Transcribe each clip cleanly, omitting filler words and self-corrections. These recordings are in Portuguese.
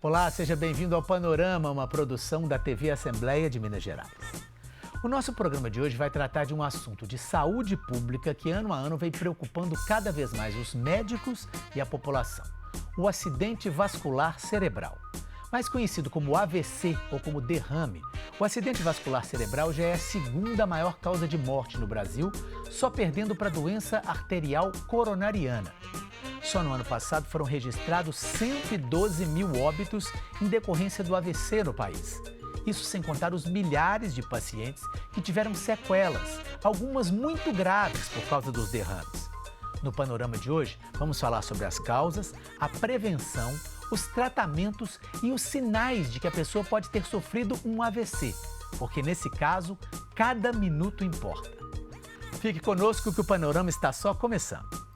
Olá, seja bem-vindo ao Panorama, uma produção da TV Assembleia de Minas Gerais. O nosso programa de hoje vai tratar de um assunto de saúde pública que ano a ano vem preocupando cada vez mais os médicos e a população: o acidente vascular cerebral. Mais conhecido como AVC ou como derrame, o acidente vascular cerebral já é a segunda maior causa de morte no Brasil, só perdendo para a doença arterial coronariana. Só no ano passado foram registrados 112 mil óbitos em decorrência do AVC no país. Isso sem contar os milhares de pacientes que tiveram sequelas, algumas muito graves por causa dos derrames. No panorama de hoje, vamos falar sobre as causas, a prevenção, os tratamentos e os sinais de que a pessoa pode ter sofrido um AVC, porque nesse caso, cada minuto importa. Fique conosco que o panorama está só começando.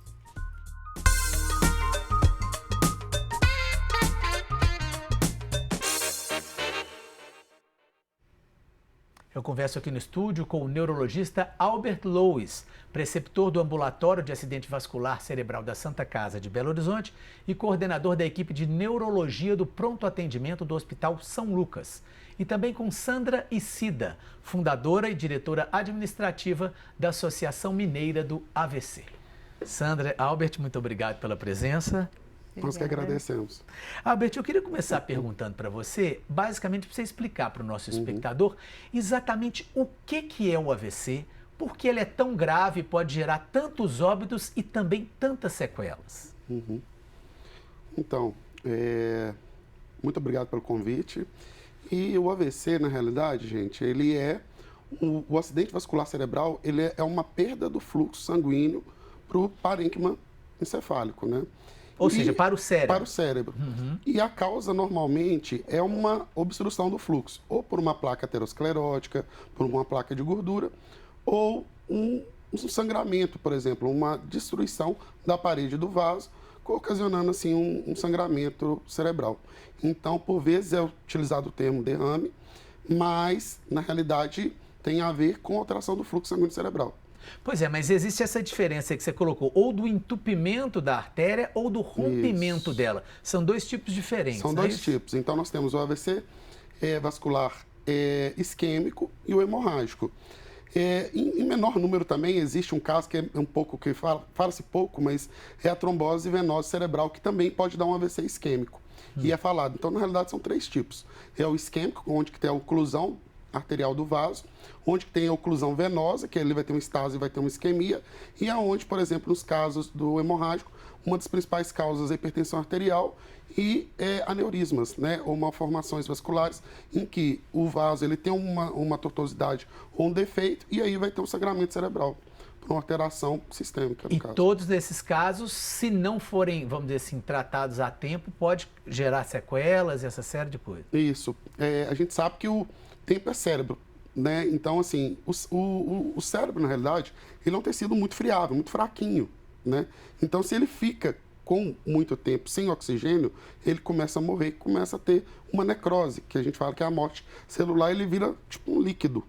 Eu converso aqui no estúdio com o neurologista Albert Louis, preceptor do Ambulatório de Acidente Vascular Cerebral da Santa Casa de Belo Horizonte e coordenador da equipe de neurologia do pronto atendimento do Hospital São Lucas. E também com Sandra Icida, fundadora e diretora administrativa da Associação Mineira do AVC. Sandra, Albert, muito obrigado pela presença. Nós que agradecemos. Albert, eu queria começar perguntando para você, basicamente para você explicar para o nosso espectador exatamente o que é o AVC, por que ele é tão grave e pode gerar tantos óbitos e também tantas sequelas. Então, muito obrigado pelo convite. E o AVC, na realidade, gente, ele é o acidente vascular cerebral, ele é uma perda do fluxo sanguíneo para o parênquima encefálico, né? Ou seja, para o cérebro. Para o cérebro. E a causa, normalmente, é uma obstrução do fluxo, ou por uma placa aterosclerótica, por uma placa de gordura, ou um sangramento, por exemplo, uma destruição da parede do vaso, ocasionando, assim, um sangramento cerebral. Então, por vezes, é utilizado o termo derrame, mas, na realidade, tem a ver com alteração do fluxo sanguíneo cerebral. Pois é, mas existe essa diferença que você colocou, ou do entupimento da artéria ou do rompimento dela. São dois tipos diferentes. São dois tipos. Então, nós temos o AVC vascular isquêmico e o hemorrágico. Em menor número também existe um caso que é um pouco, que fala-se pouco, mas é a trombose venosa cerebral, que também pode dar um AVC isquêmico. E é falado. Então, na realidade, são três tipos. É o isquêmico, onde que tem a oclusão arterial do vaso, onde tem a oclusão venosa, que ele vai ter um estase e vai ter uma isquemia, e aonde, por exemplo, nos casos do hemorrágico, uma das principais causas é a hipertensão arterial e aneurismas, né, ou malformações vasculares, em que o vaso ele tem uma tortuosidade ou um defeito, e aí vai ter um sangramento cerebral, uma alteração sistêmica, no caso. Todos esses casos, se não forem, vamos dizer assim, tratados a tempo, pode gerar sequelas e essa série de coisas. Isso. A gente sabe que o tempo é cérebro, né? Então, assim, o cérebro, na realidade, ele é um tecido muito friável, muito fraquinho, né? Então, se ele fica com muito tempo sem oxigênio, ele começa a morrer, começa a ter uma necrose, que a gente fala que é a morte celular, ele vira tipo um líquido.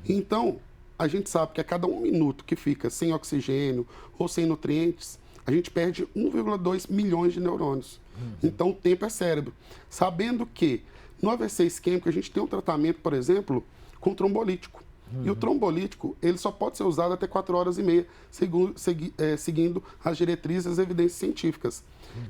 Então, a gente sabe que a cada 1 minuto que fica sem oxigênio ou sem nutrientes, a gente perde 1,2 milhões de neurônios. Então, o tempo é cérebro. Sabendo que no AVC isquêmico, a gente tem um tratamento, por exemplo, com trombolítico. E o trombolítico, ele só pode ser usado até 4 horas e meia, seguindo as diretrizes e as evidências científicas.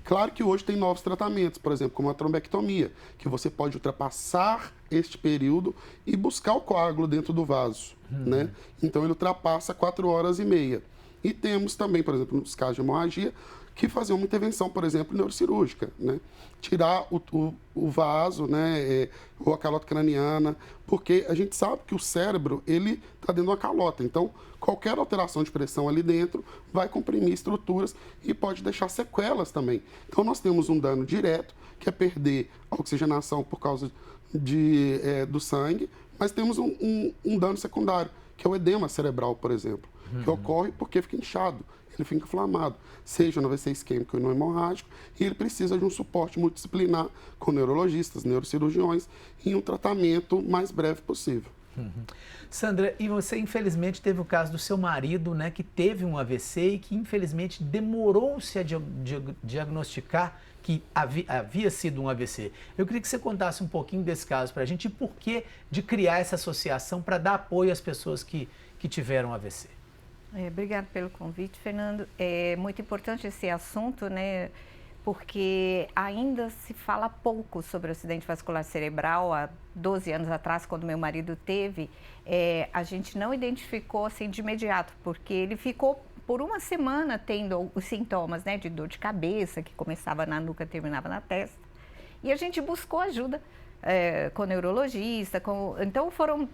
Claro que hoje tem novos tratamentos, por exemplo, como a trombectomia, que você pode ultrapassar este período e buscar o coágulo dentro do vaso, né? Então, ele ultrapassa 4 horas e meia. E temos também, por exemplo, nos casos de hemorragia, que fazer uma intervenção, por exemplo, neurocirúrgica, né? Tirar o vaso, né? Ou a calota craniana, porque a gente sabe que o cérebro, ele está dentro de uma calota. Então, qualquer alteração de pressão ali dentro vai comprimir estruturas e pode deixar sequelas também. Então, nós temos um dano direto, que é perder a oxigenação por causa do sangue, mas temos um dano secundário, que é o edema cerebral, por exemplo, que ocorre porque fica inchado. Ele fica inflamado, seja no AVC isquêmico ou no hemorrágico, e ele precisa de um suporte multidisciplinar com neurologistas, neurocirurgiões, em um tratamento mais breve possível. Sandra, e você infelizmente teve o caso do seu marido, né, que teve um AVC e que infelizmente demorou-se a diagnosticar que havia sido um AVC. Eu queria que você contasse um pouquinho desse caso para a gente e por que de criar essa associação para dar apoio às pessoas que tiveram AVC. Obrigada pelo convite, Fernando. É muito importante esse assunto, né? Porque ainda se fala pouco sobre o acidente vascular cerebral. Há 12 anos atrás, quando meu marido teve, a gente não identificou assim de imediato, porque ele ficou por uma semana tendo os sintomas, né, de dor de cabeça, que começava na nuca, terminava na testa. E a gente buscou ajuda com neurologista, então foram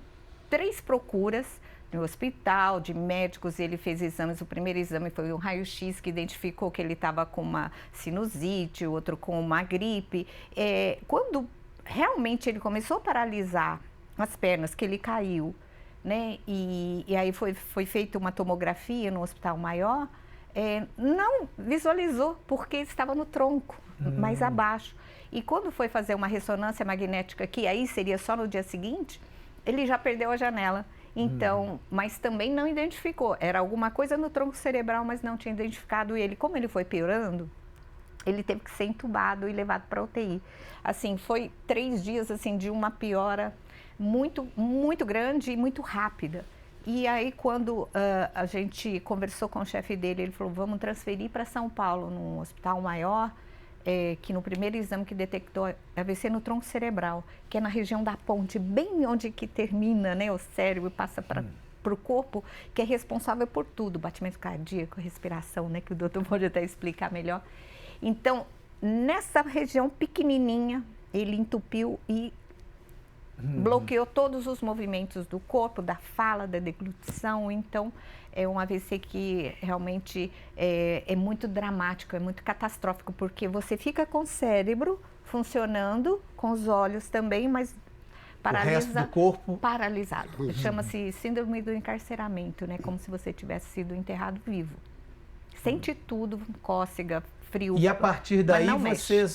3 procuras no hospital, de médicos, ele fez exames. O primeiro exame foi um raio-x que identificou que ele estava com uma sinusite, o outro com uma gripe. Quando realmente ele começou a paralisar as pernas, que ele caiu, né? E aí foi feita uma tomografia no hospital maior, não visualizou, porque estava no tronco, mais abaixo. E quando foi fazer uma ressonância magnética, que aí seria só no dia seguinte, ele já perdeu a janela. Então, mas também não identificou. Era alguma coisa no tronco cerebral, mas não tinha identificado. E ele, como ele foi piorando, ele teve que ser entubado e levado para a UTI. Assim, foi 3 dias assim, de uma piora muito, muito grande e muito rápida. E aí, quando a gente conversou com o chefe dele, ele falou, vamos transferir para São Paulo, num hospital maior, que no primeiro exame que detectou AVC no tronco cerebral, que é na região da ponte, bem onde que termina, né, o cérebro e passa para o corpo, que é responsável por tudo, batimento cardíaco, respiração, né, que o doutor pode até explicar melhor. Então, nessa região pequenininha, ele entupiu e bloqueou todos os movimentos do corpo, da fala, da deglutição. Então, é um AVC que realmente é muito dramático, é muito catastrófico, porque você fica com o cérebro funcionando, com os olhos também, mas o resto do corpo paralisado. Chama-se síndrome do encarceramento, né? Como se você tivesse sido enterrado vivo. Sente tudo, cócega, frio. E a partir daí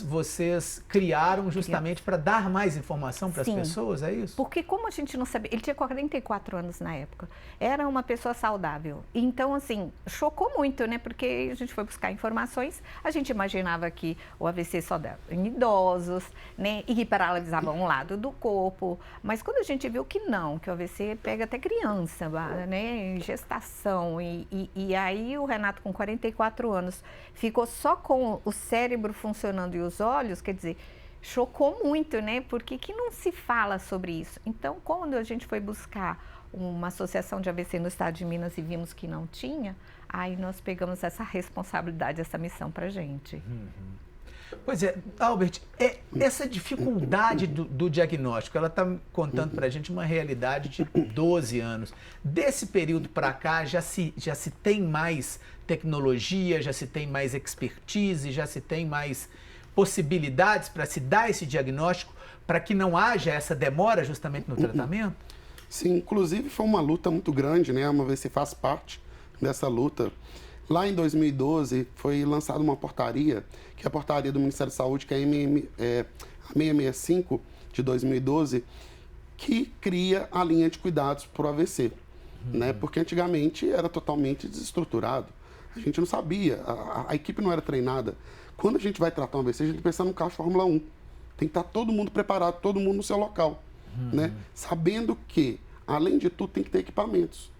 vocês criaram justamente para dar mais informação para as pessoas, é isso? Porque como a gente não sabia, ele tinha 44 anos na época, era uma pessoa saudável. Então, assim, chocou muito, né? Porque a gente foi buscar informações, a gente imaginava que o AVC só dava em idosos, né? E que paralisava um lado do corpo. Mas quando a gente viu que não, que o AVC pega até criança, né? Em gestação. E aí o Renato, com 44 anos, ficou só com o cérebro funcionando e os olhos, quer dizer, chocou muito, né? Porque que não se fala sobre isso? Então, quando a gente foi buscar uma associação de AVC no estado de Minas e vimos que não tinha, aí nós pegamos essa responsabilidade, essa missão pra gente. Pois é, Albert, essa dificuldade do diagnóstico, ela está contando para a gente uma realidade de 12 anos. Desse período para cá, já se tem mais tecnologia, já se tem mais expertise, já se tem mais possibilidades para se dar esse diagnóstico, para que não haja essa demora justamente no tratamento? Sim, inclusive foi uma luta muito grande, né? Uma vez você faz parte dessa luta. Lá em 2012, foi lançada uma portaria, que é a portaria do Ministério da Saúde, que é a 665 de 2012, que cria a linha de cuidados para o AVC, né? Porque antigamente era totalmente desestruturado. A gente não sabia, a equipe não era treinada. Quando a gente vai tratar um AVC, a gente pensa num carro de Fórmula 1. Tem que estar todo mundo preparado, todo mundo no seu local, né? Sabendo que, além de tudo, tem que ter equipamentos.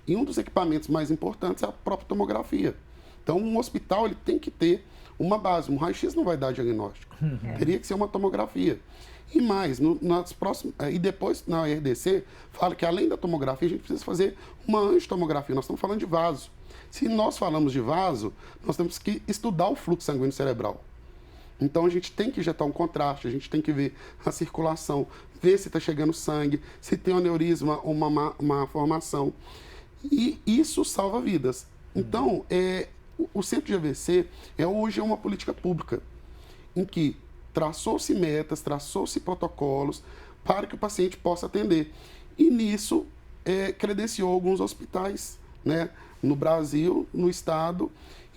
E um dos equipamentos mais importantes é a própria tomografia. Então, um hospital ele tem que ter uma base. Um raio-x não vai dar diagnóstico. Teria que ser uma tomografia. E mais, e depois na RDC, fala que além da tomografia, a gente precisa fazer uma angiotomografia. Nós estamos falando de vaso. Se nós falamos de vaso, nós temos que estudar o fluxo sanguíneo cerebral. Então, a gente tem que injetar um contraste, a gente tem que ver a circulação, ver se está chegando sangue, se tem um aneurisma ou uma formação. E isso salva vidas. Então, o Centro de AVC hoje é uma política pública em que traçou-se metas, traçou-se protocolos para que o paciente possa atender. E nisso, credenciou alguns hospitais, né, no Brasil, no estado,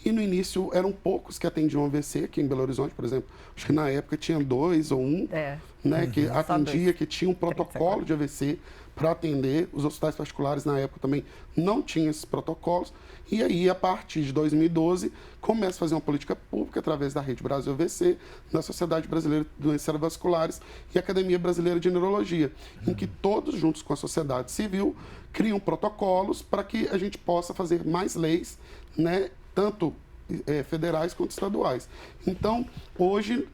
E no início eram poucos que atendiam AVC, aqui em Belo Horizonte, por exemplo. Acho que na época tinha 2 ou 1, né, que atendia, que tinha um protocolo de AVC para atender. Os hospitais particulares na época também não tinham esses protocolos. E aí, a partir de 2012, começa a fazer uma política pública através da Rede Brasil AVC, da Sociedade Brasileira de Doenças Cerebrovasculares e Academia Brasileira de Neurologia, em que todos, juntos com a sociedade civil, criam protocolos para que a gente possa fazer mais leis, né, tanto federais quanto estaduais. Então, hoje,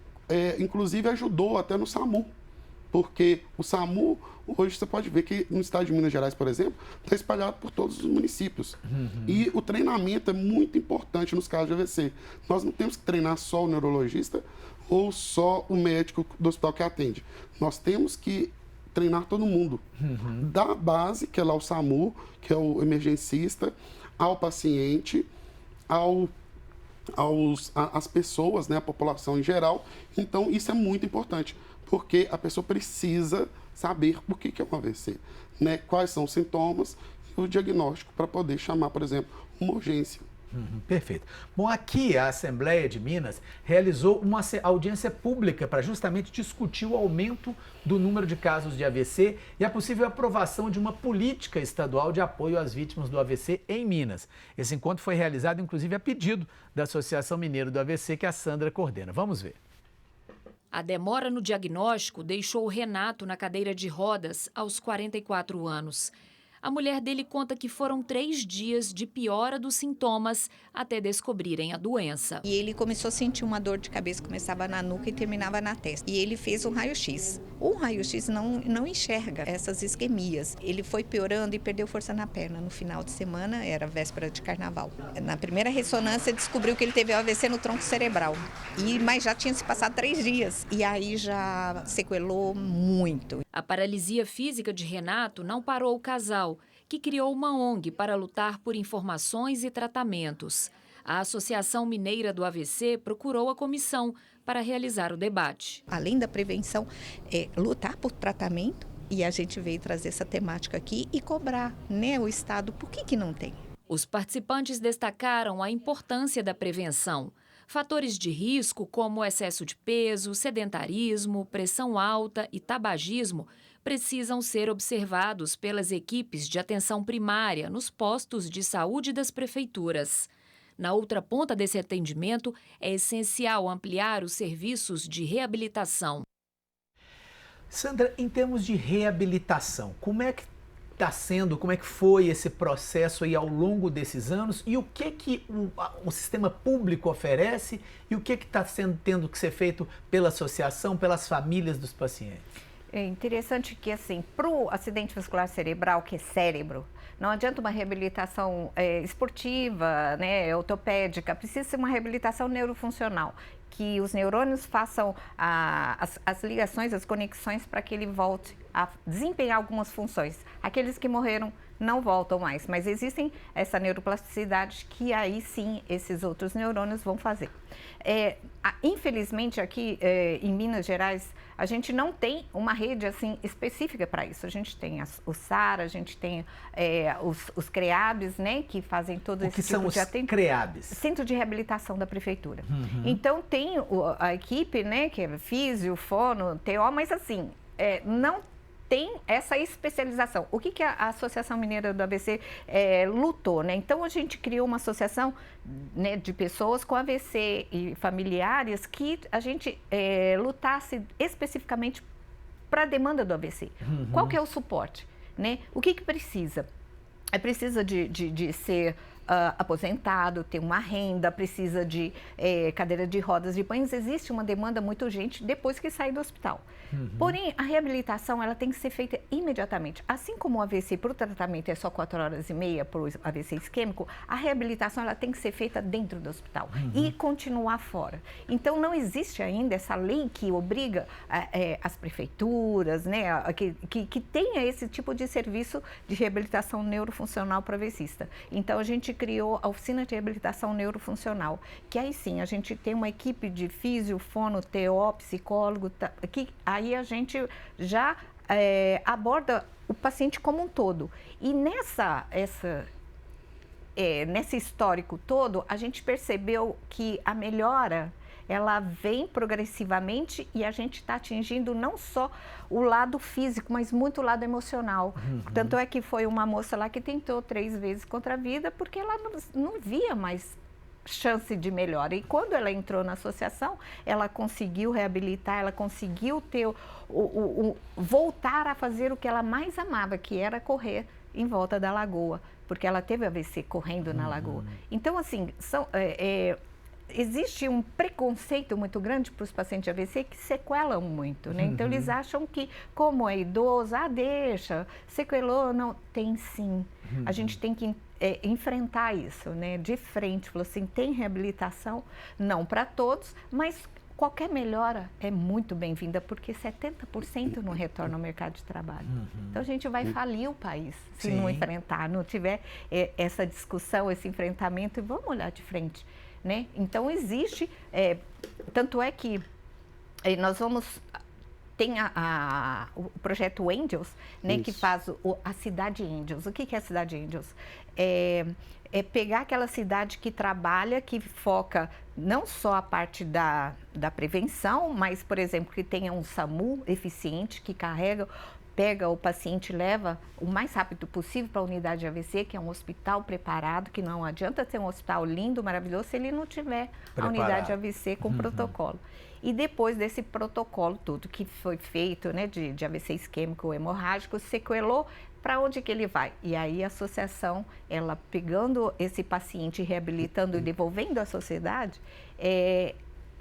inclusive, ajudou até no SAMU, porque o SAMU, hoje você pode ver que no estado de Minas Gerais, por exemplo, está espalhado por todos os municípios. E o treinamento é muito importante nos casos de AVC. Nós não temos que treinar só o neurologista ou só o médico do hospital que atende. Nós temos que treinar todo mundo. Da base, que é lá o SAMU, que é o emergencista, ao paciente, às pessoas, né, a população em geral. Então, isso é muito importante, porque a pessoa precisa saber o que é um AVC, né, quais são os sintomas e o diagnóstico para poder chamar, por exemplo, uma urgência. Perfeito. Bom, aqui a Assembleia de Minas realizou uma audiência pública para justamente discutir o aumento do número de casos de AVC e a possível aprovação de uma política estadual de apoio às vítimas do AVC em Minas. Esse encontro foi realizado, inclusive, a pedido da Associação Mineira do AVC, que a Sandra coordena. Vamos ver. A demora no diagnóstico deixou o Renato na cadeira de rodas aos 44 anos. A mulher dele conta que foram 3 dias de piora dos sintomas até descobrirem a doença. E ele começou a sentir uma dor de cabeça, começava na nuca e terminava na testa. E ele fez um raio-x. O raio-x não enxerga essas isquemias. Ele foi piorando e perdeu força na perna. No final de semana, era véspera de carnaval. Na primeira ressonância, descobriu que ele teve AVC no tronco cerebral. Mas já tinha se passado 3 dias. E aí já sequelou muito. A paralisia física de Renato não parou o casal, que criou uma ONG para lutar por informações e tratamentos. A Associação Mineira do AVC procurou a comissão para realizar o debate. Além da prevenção, lutar por tratamento, e a gente veio trazer essa temática aqui e cobrar, né, o Estado, por que não tem? Os participantes destacaram a importância da prevenção. Fatores de risco como excesso de peso, sedentarismo, pressão alta e tabagismo precisam ser observados pelas equipes de atenção primária nos postos de saúde das prefeituras. Na outra ponta desse atendimento, é essencial ampliar os serviços de reabilitação. Sandra, em termos de reabilitação, como é que está sendo, como é que foi esse processo aí ao longo desses anos e o que o sistema público oferece e o que está tendo que ser feito pela associação, pelas famílias dos pacientes? É interessante que, assim, para o acidente vascular cerebral, que é cérebro, não adianta uma reabilitação esportiva, né, ortopédica, precisa ser uma reabilitação neurofuncional, que os neurônios façam as ligações, as conexões para que ele volte a desempenhar algumas funções. Aqueles que morreram não voltam mais, mas existem essa neuroplasticidade que aí sim esses outros neurônios vão fazer. Infelizmente aqui em Minas Gerais a gente não tem uma rede assim específica para isso. A gente tem o SAR, a gente tem os CREABs, né, que fazem todo esse tipo de atendimento. O que são os CREABs? Centro de Reabilitação da Prefeitura. Então tem a equipe, né, que é físio, fono, TO, mas assim, não tem essa especialização. O que a Associação Mineira do AVC lutou, né? Então, a gente criou uma associação, né, de pessoas com AVC e familiares que a gente lutasse especificamente para a demanda do AVC. Qual que é o suporte, né? O que precisa? Precisa de ser aposentado, ter uma renda, precisa de cadeira de rodas de banhos. Existe uma demanda muito urgente depois que sai do hospital. Porém, a reabilitação ela tem que ser feita imediatamente. Assim como o AVC para o tratamento é só 4h30 para o AVC isquêmico, a reabilitação ela tem que ser feita dentro do hospital e continuar fora. Então, não existe ainda essa lei que obriga as prefeituras, né, que tenha esse tipo de serviço de reabilitação neurofuncional para AVCista. Então, a gente criou a oficina de reabilitação neurofuncional, que aí sim, a gente tem uma equipe de físio, fono, TO, psicólogo, que aí a gente já nesse histórico todo, a gente percebeu que a melhora, ela vem progressivamente e a gente está atingindo não só o lado físico, mas muito o lado emocional. Tanto é que foi uma moça lá que tentou 3 vezes contra a vida porque ela não via mais chance de melhora. E quando ela entrou na associação, ela conseguiu reabilitar, ela conseguiu ter voltar a fazer o que ela mais amava, que era correr em volta da lagoa, porque ela teve AVC correndo na lagoa. Então, assim, existe um preconceito muito grande para os pacientes de AVC que sequelam muito, né? Então, eles acham que, como é idoso, deixa, sequelou, não. Tem sim. A gente tem que enfrentar isso, né? De frente, falou assim, tem reabilitação, não para todos, mas qualquer melhora é muito bem-vinda, porque 70% não retorna ao mercado de trabalho. Então, a gente vai falir o país se não enfrentar, não tiver essa discussão, esse enfrentamento, e vamos olhar de frente. Né? Então, existe, tanto é que nós tem o projeto Angels, né, que faz a cidade Angels. O que é a cidade Angels? É pegar aquela cidade que trabalha, que foca não só a parte da prevenção, mas, por exemplo, que tenha um SAMU eficiente, que pega o paciente e leva o mais rápido possível para a unidade de AVC, que é um hospital preparado, que não adianta ser um hospital lindo, maravilhoso, se ele não tiver a unidade de AVC com protocolo. E depois desse protocolo, tudo que foi feito, né, de AVC isquêmico ou hemorrágico, sequelou, para onde que ele vai? E aí a associação, ela pegando esse paciente, reabilitando e devolvendo à sociedade,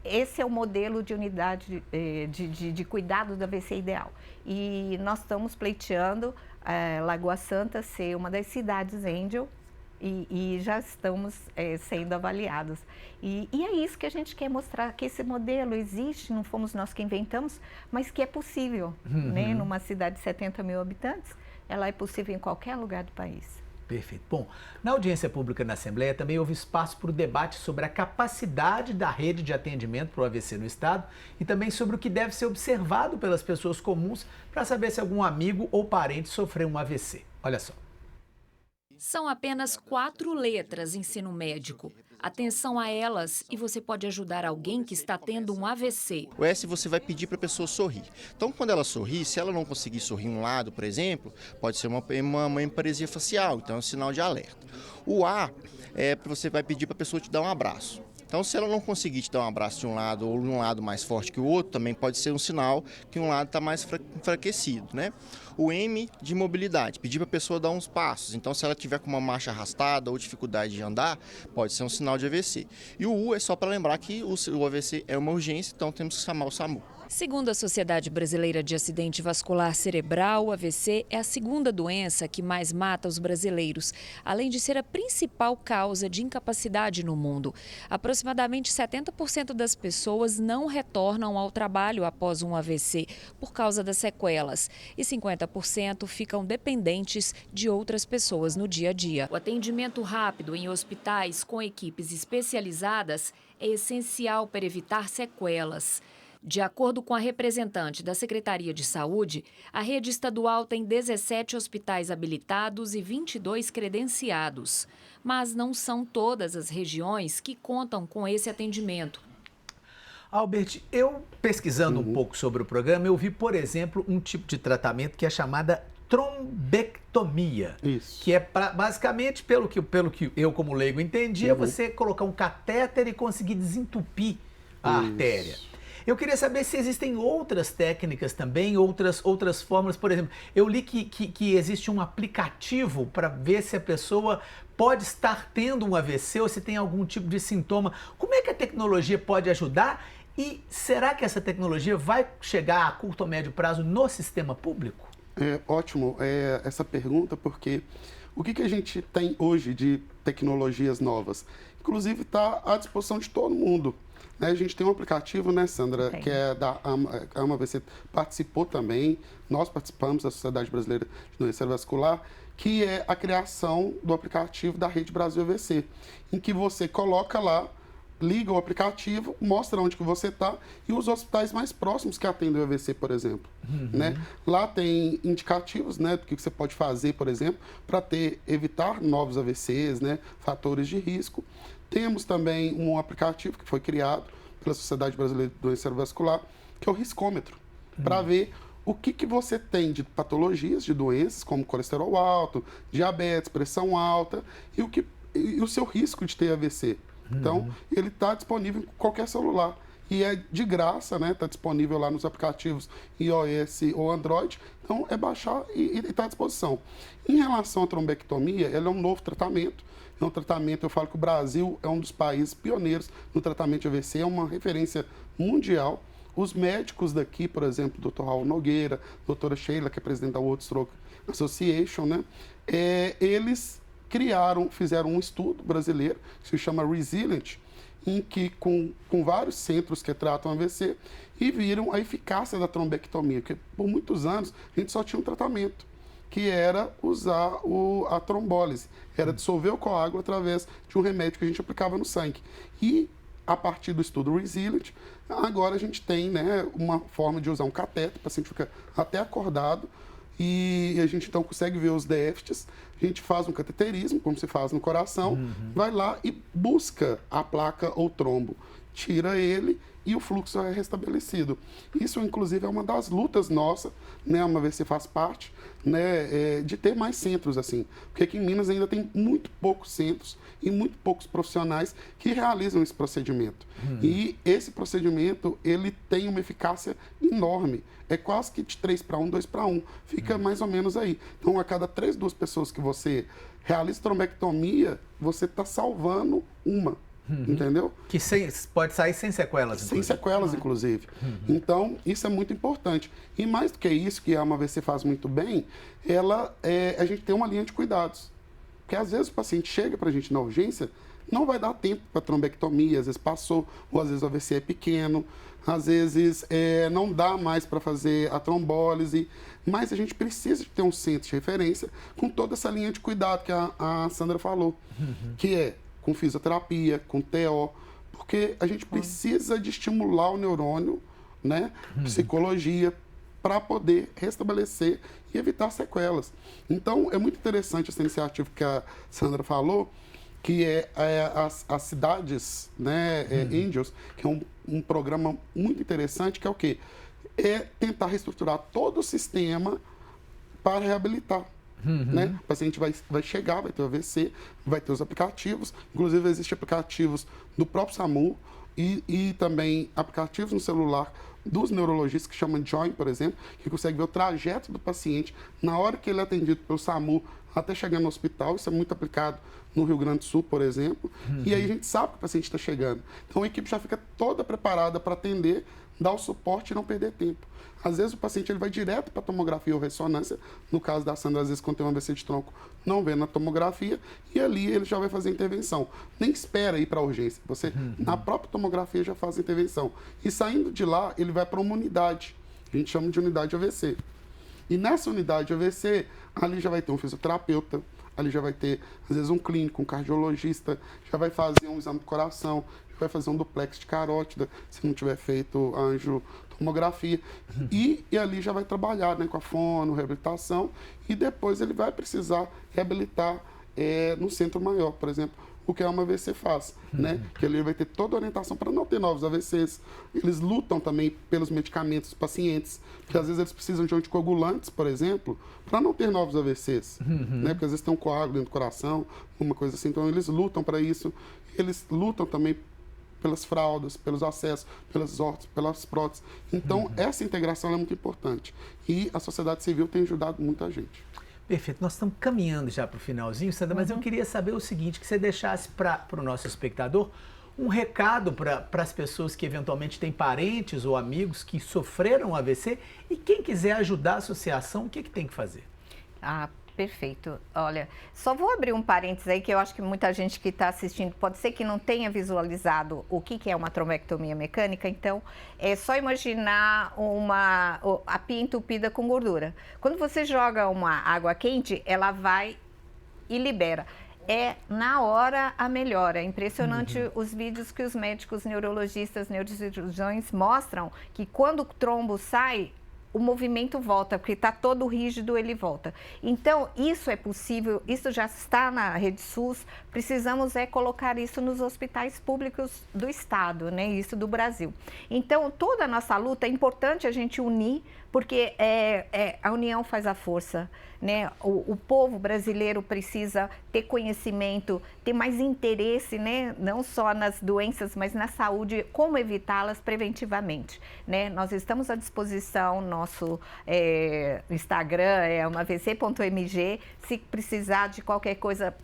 esse é o modelo de unidade de cuidado do AVC ideal. E nós estamos pleiteando Lagoa Santa ser uma das cidades Angel e já estamos sendo avaliados. E é isso que a gente quer mostrar, que esse modelo existe, não fomos nós que inventamos, mas que é possível, né? Numa cidade de 70 mil habitantes, ela é possível em qualquer lugar do país. Perfeito. Bom, na audiência pública na Assembleia também houve espaço para o debate sobre a capacidade da rede de atendimento para o AVC no Estado e também sobre o que deve ser observado pelas pessoas comuns para saber se algum amigo ou parente sofreu um AVC. Olha só. São apenas 4 letras ensino médico. Atenção a elas e você pode ajudar alguém que está tendo um AVC. O S você vai pedir para a pessoa sorrir. Então, quando ela sorrir, se ela não conseguir sorrir um lado, por exemplo, pode ser uma emparesia facial, então é um sinal de alerta. O A você vai pedir para a pessoa te dar um abraço. Então, se ela não conseguir te dar um abraço de um lado ou de um lado mais forte que o outro, também pode ser um sinal que um lado está mais enfraquecido, né? O M de mobilidade, pedir para a pessoa dar uns passos. Então, se ela tiver com uma marcha arrastada ou dificuldade de andar, pode ser um sinal de AVC. E o U é só para lembrar que o AVC é uma urgência, então temos que chamar o SAMU. Segundo a Sociedade Brasileira de Acidente Vascular Cerebral, o AVC é a segunda doença que mais mata os brasileiros, além de ser a principal causa de incapacidade no mundo. Aproximadamente 70% das pessoas não retornam ao trabalho após um AVC por causa das sequelas e 50% ficam dependentes de outras pessoas no dia a dia. O atendimento rápido em hospitais com equipes especializadas é essencial para evitar sequelas. De acordo com a representante da Secretaria de Saúde, a rede estadual tem 17 hospitais habilitados e 22 credenciados. Mas não são todas as regiões que contam com esse atendimento. Albert, eu pesquisando um pouco sobre o programa, eu vi, por exemplo, um tipo de tratamento que é chamada trombectomia. Isso. Que é basicamente, pelo que eu como leigo entendi, é você colocar um catéter e conseguir desentupir a artéria. Eu queria saber se existem outras técnicas também, outras fórmulas. Por exemplo, eu li que existe um aplicativo para ver se a pessoa pode estar tendo um AVC ou se tem algum tipo de sintoma. Como é que a tecnologia pode ajudar? E será que essa tecnologia vai chegar a curto ou médio prazo no sistema público? Ótimo essa pergunta, porque o que a gente tem hoje de tecnologias novas? Inclusive está à disposição de todo mundo. A gente tem um aplicativo, né, Sandra, que é da AMA AVC, participou também, nós participamos da Sociedade Brasileira de Doença Vascular, que é a criação do aplicativo da Rede Brasil AVC, em que você coloca lá liga o aplicativo, mostra onde que você está e os hospitais mais próximos que atendem o AVC, por exemplo. Né? Lá tem indicativos, né, do que você pode fazer, por exemplo, para evitar novos AVCs, né, fatores de risco. Temos também um aplicativo que foi criado pela Sociedade Brasileira de Doença Cerebrovascular, que é o riscômetro, para ver o que você tem de patologias, de doenças, como colesterol alto, diabetes, pressão alta, e o seu risco de ter AVC. Então, ele está disponível em qualquer celular. E é de graça, né? Está disponível lá nos aplicativos iOS ou Android. Então, é baixar e está à disposição. Em relação à trombectomia, ela é um novo tratamento. É um tratamento, eu falo que o Brasil é um dos países pioneiros no tratamento de AVC, é uma referência mundial. Os médicos daqui, por exemplo, o Dr. Raul Nogueira, a doutora Sheila, que é presidente da World Stroke Association, né? Eles fizeram um estudo brasileiro, que se chama Resilient, em que com vários centros que tratam AVC, e viram a eficácia da trombectomia, porque por muitos anos a gente só tinha um tratamento, que era usar a trombólise, era dissolver o coágulo através de um remédio que a gente aplicava no sangue. E a partir do estudo Resilient, agora a gente tem, né, uma forma de usar um cateter, o paciente fica até acordado, e a gente então consegue ver os déficits, a gente faz um cateterismo, como se faz no coração, vai lá e busca a placa ou trombo, tira ele e o fluxo é restabelecido. Isso, inclusive, é uma das lutas nossas, né, uma vez que faz parte, né, de ter mais centros assim, porque aqui em Minas ainda tem muito poucos centros e muito poucos profissionais que realizam esse procedimento. E esse procedimento, ele tem uma eficácia enorme. É quase que de 3:1, 2:1. Fica mais ou menos aí. Então, a cada 2 pessoas que você realiza trombectomia, você está salvando uma. Entendeu? Que pode sair sem sequelas, inclusive. Sem sequelas, inclusive. Então, isso é muito importante. E mais do que isso, que a AVC faz muito bem, a gente tem uma linha de cuidados. Porque às vezes o paciente chega para a gente na urgência, não vai dar tempo para trombectomia, às vezes passou, ou às vezes o AVC é pequeno, às vezes não dá mais para fazer a trombólise, mas a gente precisa de ter um centro de referência com toda essa linha de cuidado que a Sandra falou, que é com fisioterapia, com TO, porque a gente precisa de estimular o neurônio, né, psicologia, para poder restabelecer e evitar sequelas. Então, é muito interessante essa iniciativa que a Sandra falou, que as cidades, né, Angels, que é um programa muito interessante, que é o quê? É tentar reestruturar todo o sistema para reabilitar. Né? O paciente vai chegar, vai ter o AVC, vai ter os aplicativos, inclusive existem aplicativos do próprio SAMU e também aplicativos no celular dos neurologistas, que chamam Join, por exemplo, que consegue ver o trajeto do paciente na hora que ele é atendido pelo SAMU até chegar no hospital. Isso é muito aplicado no Rio Grande do Sul, por exemplo, e aí a gente sabe que o paciente está chegando. Então a equipe já fica toda preparada para atender, dar o suporte e não perder tempo. Às vezes o paciente ele vai direto para a tomografia ou ressonância, no caso da Sandra, às vezes quando tem um AVC de tronco, não vê na tomografia, e ali ele já vai fazer a intervenção. Nem espera ir para a urgência, você na própria tomografia já faz a intervenção. E saindo de lá, ele vai para uma unidade, a gente chama de unidade AVC. E nessa unidade AVC, ali já vai ter um fisioterapeuta, ali já vai ter, às vezes, um clínico, um cardiologista, já vai fazer um exame do coração, já vai fazer um duplex de carótida, se não tiver feito angiotomografia. E ali já vai trabalhar, né, com a fono, reabilitação, e depois ele vai precisar reabilitar no centro maior, por exemplo, o que uma AVC faz, né? Que ele vai ter toda a orientação para não ter novos AVCs. Eles lutam também pelos medicamentos dos pacientes, porque às vezes eles precisam de anticoagulantes, por exemplo, para não ter novos AVCs, né? Porque às vezes tem um coágulo dentro do coração, uma coisa assim. Então eles lutam para isso. Eles lutam também pelas fraldas, pelos acessos, pelas órteses, pelas próteses. Então essa integração é muito importante. E a sociedade civil tem ajudado muita gente. Perfeito, nós estamos caminhando já para o finalzinho, Sandra, mas eu queria saber o seguinte, que você deixasse para o nosso espectador um recado para as pessoas que eventualmente têm parentes ou amigos que sofreram AVC e quem quiser ajudar a associação, o que tem que fazer? Perfeito. Olha, só vou abrir um parênteses aí, que eu acho que muita gente que está assistindo pode ser que não tenha visualizado o que é uma trombectomia mecânica, então é só imaginar a pia entupida com gordura. Quando você joga uma água quente, ela vai e libera. na hora a melhora. É impressionante os vídeos que os médicos neurologistas, neurocirurgiões mostram que quando o trombo sai, o movimento volta, porque está todo rígido, ele volta. Então, isso é possível, isso já está na rede SUS, precisamos colocar isso nos hospitais públicos do Estado, né? Isso do Brasil. Então, toda a nossa luta, é importante a gente unir, porque a união faz a força, né? O povo brasileiro precisa ter conhecimento, ter mais interesse, né? Não só nas doenças, mas na saúde, como evitá-las preventivamente, né? Nós estamos à disposição, nosso Instagram é umavc.mg. Se precisar de qualquer coisa,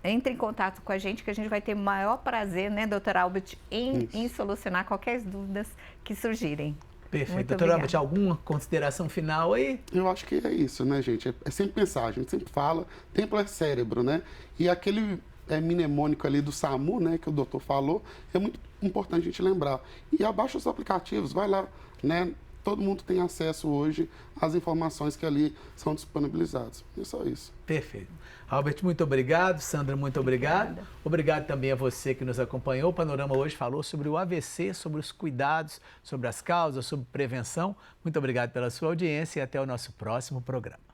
entre em contato com a gente, que a gente vai ter o maior prazer, né, doutora Albert, em solucionar qualquer dúvidas que surgirem. Perfeito. Doutora Albert, alguma consideração final aí? Eu acho que é isso, né, gente? É sempre pensar, a gente sempre fala, templo é cérebro, né? E aquele mnemônico ali do SAMU, né, que o doutor falou, é muito importante a gente lembrar. E abaixa os aplicativos, vai lá, né? Todo mundo tem acesso hoje às informações que ali são disponibilizadas. É só isso. Perfeito. Albert, muito obrigado. Sandra, muito obrigado. Obrigada. Obrigado também a você que nos acompanhou. O Panorama hoje falou sobre o AVC, sobre os cuidados, sobre as causas, sobre prevenção. Muito obrigado pela sua audiência e até o nosso próximo programa.